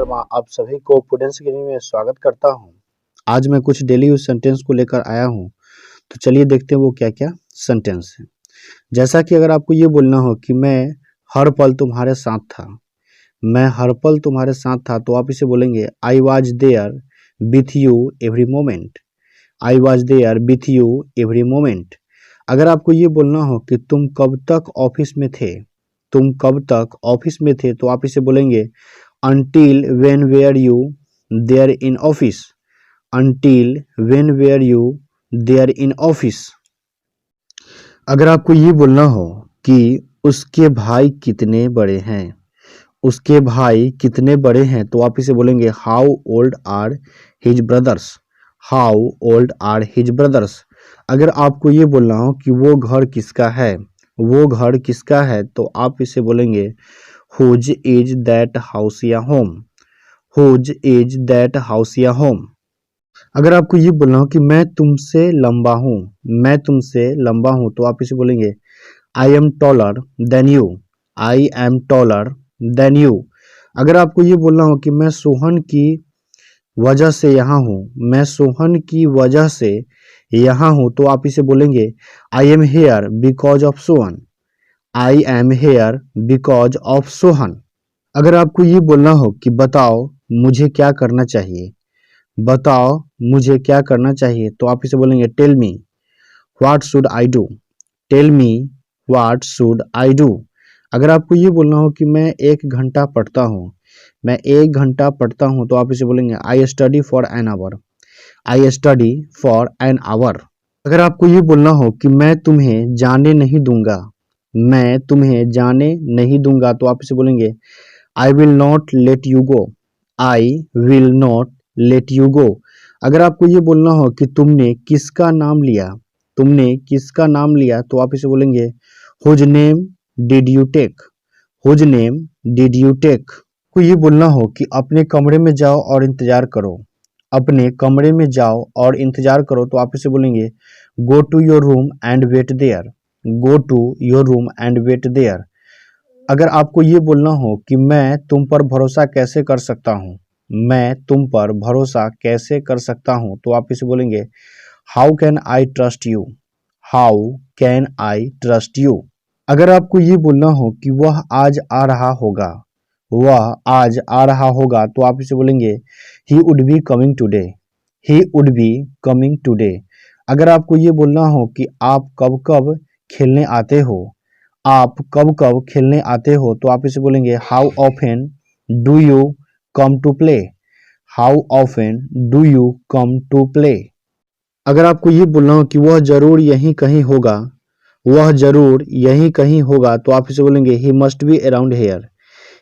शर्मा आप सभी को प्रूडेंस अकेडमी में स्वागत करता हूं। आज मैं कुछ डेली यूज सेंटेंस को लेकर आया हूं, तो चलिए देखते हैं वो क्या क्या सेंटेंस है। जैसा कि अगर आपको ये बोलना हो कि मैं हर पल तुम्हारे साथ था, मैं हर पल तुम्हारे साथ था, तो आप इसे बोलेंगे I was there with you every moment. I was there with you every moment. अगर आपको ये बोलना हो कि तुम कब तक ऑफिस में थे, तुम कब तक ऑफिस में थे, तो आप इसे बोलेंगे until when were you there in office। until when were you there in office। अगर आपको ये बोलना हो कि उसके भाई कितने बड़े हैं, उसके भाई कितने बड़े हैं, तो आप इसे बोलेंगे how old are his brothers. How old are his brothers. अगर आपको ये बोलना हो कि वो घर किसका है, वो घर किसका है, तो आप इसे बोलेंगे हुज इज दैट हाउस या home. Whose is that house या होम। अगर आपको ये बोलना हो कि मैं तुमसे लंबा हूँ, मैं तुमसे लंबा हूँ, तो आप इसे बोलेंगे I am taller than you. I am taller than you. अगर आपको ये बोलना हो कि मैं सोहन की वजह से यहाँ हूँ, मैं सोहन की वजह से यहाँ हूँ, तो आप इसे बोलेंगे I am here because of Sohan. I am here because of Sohan. अगर आपको ये बोलना हो कि बताओ मुझे क्या करना चाहिए, बताओ मुझे क्या करना चाहिए, तो आप इसे बोलेंगे tell me what should I do. Tell me what should I do. अगर आपको ये बोलना हो कि मैं 1 घंटा पढ़ता हूँ, मैं 1 घंटा पढ़ता हूँ, तो आप इसे बोलेंगे I study for an hour. I study for an hour. अगर आपको ये बोलना हो कि मैं तुम्हें जाने नहीं दूंगा, मैं तुम्हें जाने नहीं दूंगा, तो आप इसे बोलेंगे I will not let you go. I will not let you go. अगर आपको ये बोलना हो कि तुमने किसका नाम लिया, तुमने किसका नाम लिया, तो आप इसे बोलेंगे whose name did you take. Whose name did you take. को ये बोलना हो कि अपने कमरे में जाओ और इंतजार करो, अपने कमरे में जाओ और इंतजार करो, तो आप इसे बोलेंगे go to your room and wait there. Go to your room and wait there. अगर आपको ये बोलना हो कि मैं तुम पर भरोसा कैसे कर सकता हूँ, मैं तुम पर भरोसा कैसे कर सकता हूँ, तो आप इसे बोलेंगे how can I trust you. How can I trust you. अगर आपको ये बोलना हो कि वह आज आ रहा होगा, वह आज आ रहा होगा, तो आप इसे बोलेंगे he would be coming today. He would be coming today. अगर आपको ये बोलना हो कि आप कब कब खेलने आते हो, आप कब कब खेलने आते हो, तो आप इसे बोलेंगे how often do you come to play. How often do you come to play. अगर आपको ये बोलना हो कि वह जरूर यहीं कहीं होगा, वह जरूर यहीं कहीं होगा, तो आप इसे बोलेंगे he must be around here.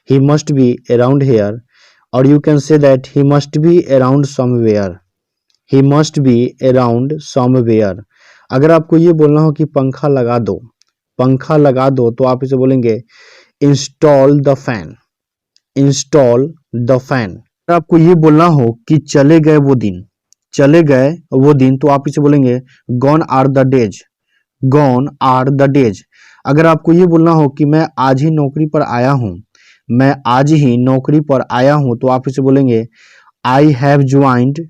He must be around here. और you can say that he must be around somewhere. He must be around somewhere. अगर आपको ये बोलना हो कि पंखा लगा दो, पंखा लगा दो, तो आप इसे बोलेंगे install the fan. Install the fan. अगर आपको ये बोलना हो कि चले गए वो दिन, चले गए वो दिन, तो आप इसे बोलेंगे gone are the days. Gone are the days. अगर आपको ये बोलना हो कि मैं आज ही नौकरी पर आया हूँ, मैं आज ही नौकरी पर आया हूँ, तो आप इसे बोलेंगे I have joined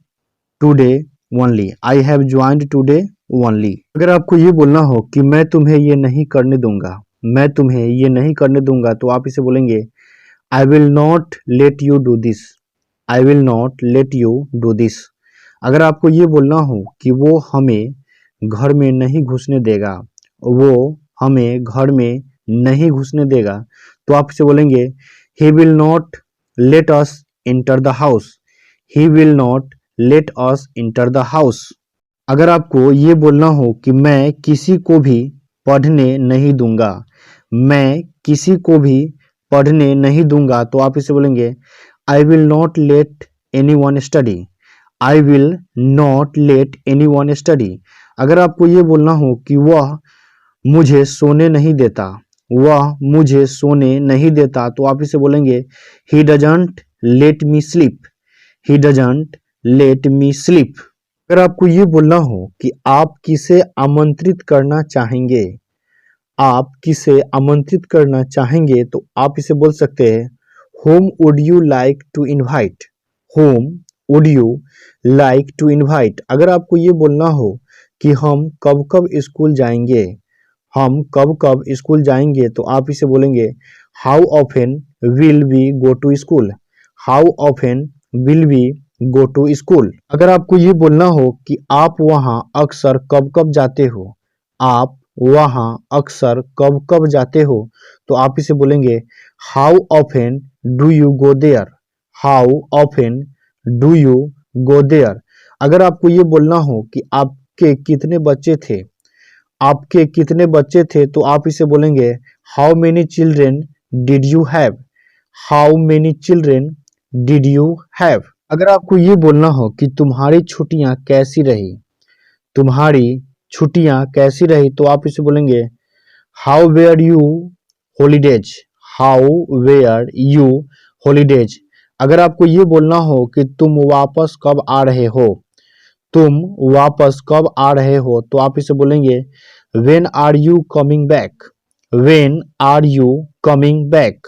today only. I have joined today only. अगर आपको ये बोलना हो कि मैं तुम्हें ये नहीं करने दूंगा, मैं तुम्हें ये नहीं करने दूंगा, तो आप इसे बोलेंगे I will not let you do this. I will not let you do this. अगर आपको ये बोलना हो कि वो हमें घर में नहीं घुसने देगा, वो हमें घर में नहीं घुसने देगा, तो आप इसे बोलेंगे he will not let us enter the house. He will not let us enter the house. अगर आपको ये बोलना हो कि मैं किसी को भी पढ़ने नहीं दूंगा, मैं किसी को भी पढ़ने नहीं दूंगा, तो आप इसे बोलेंगे I will not let any one study. I will not let any one study. अगर आपको ये बोलना हो कि वह मुझे सोने नहीं देता, वह मुझे सोने नहीं देता, तो आप इसे बोलेंगे he doesn't let me sleep. He doesn't let me sleep. अगर आपको ये बोलना हो कि आप किसे आमंत्रित करना चाहेंगे, आप किसे आमंत्रित करना चाहेंगे, तो आप इसे बोल सकते हैं whom would you like to invite? whom would you like to invite? अगर आपको ये बोलना हो कि हम कब कब स्कूल जाएंगे, हम कब कब स्कूल जाएंगे, तो आप इसे बोलेंगे how often will we go to school, how often will we go to school. अगर आपको ये बोलना हो कि आप वहां अक्सर कब कब जाते हो, आप वहां अक्सर कब कब जाते हो, तो आप इसे बोलेंगे how often do you go there, how often do you go there. अगर आपको ये बोलना हो कि आपके कितने बच्चे थे, आपके कितने बच्चे थे, तो आप इसे बोलेंगे how many children did you have, how many children did you have. अगर आपको ये बोलना हो कि तुम्हारी छुट्टियां कैसी रही, तुम्हारी छुट्टियां कैसी रही, तो आप इसे बोलेंगे how were you holidays, how were you holidays. अगर आपको ये बोलना हो कि तुम वापस कब आ रहे हो, तुम वापस कब आ रहे हो, तो आप इसे बोलेंगे when are you coming back, when are you coming back.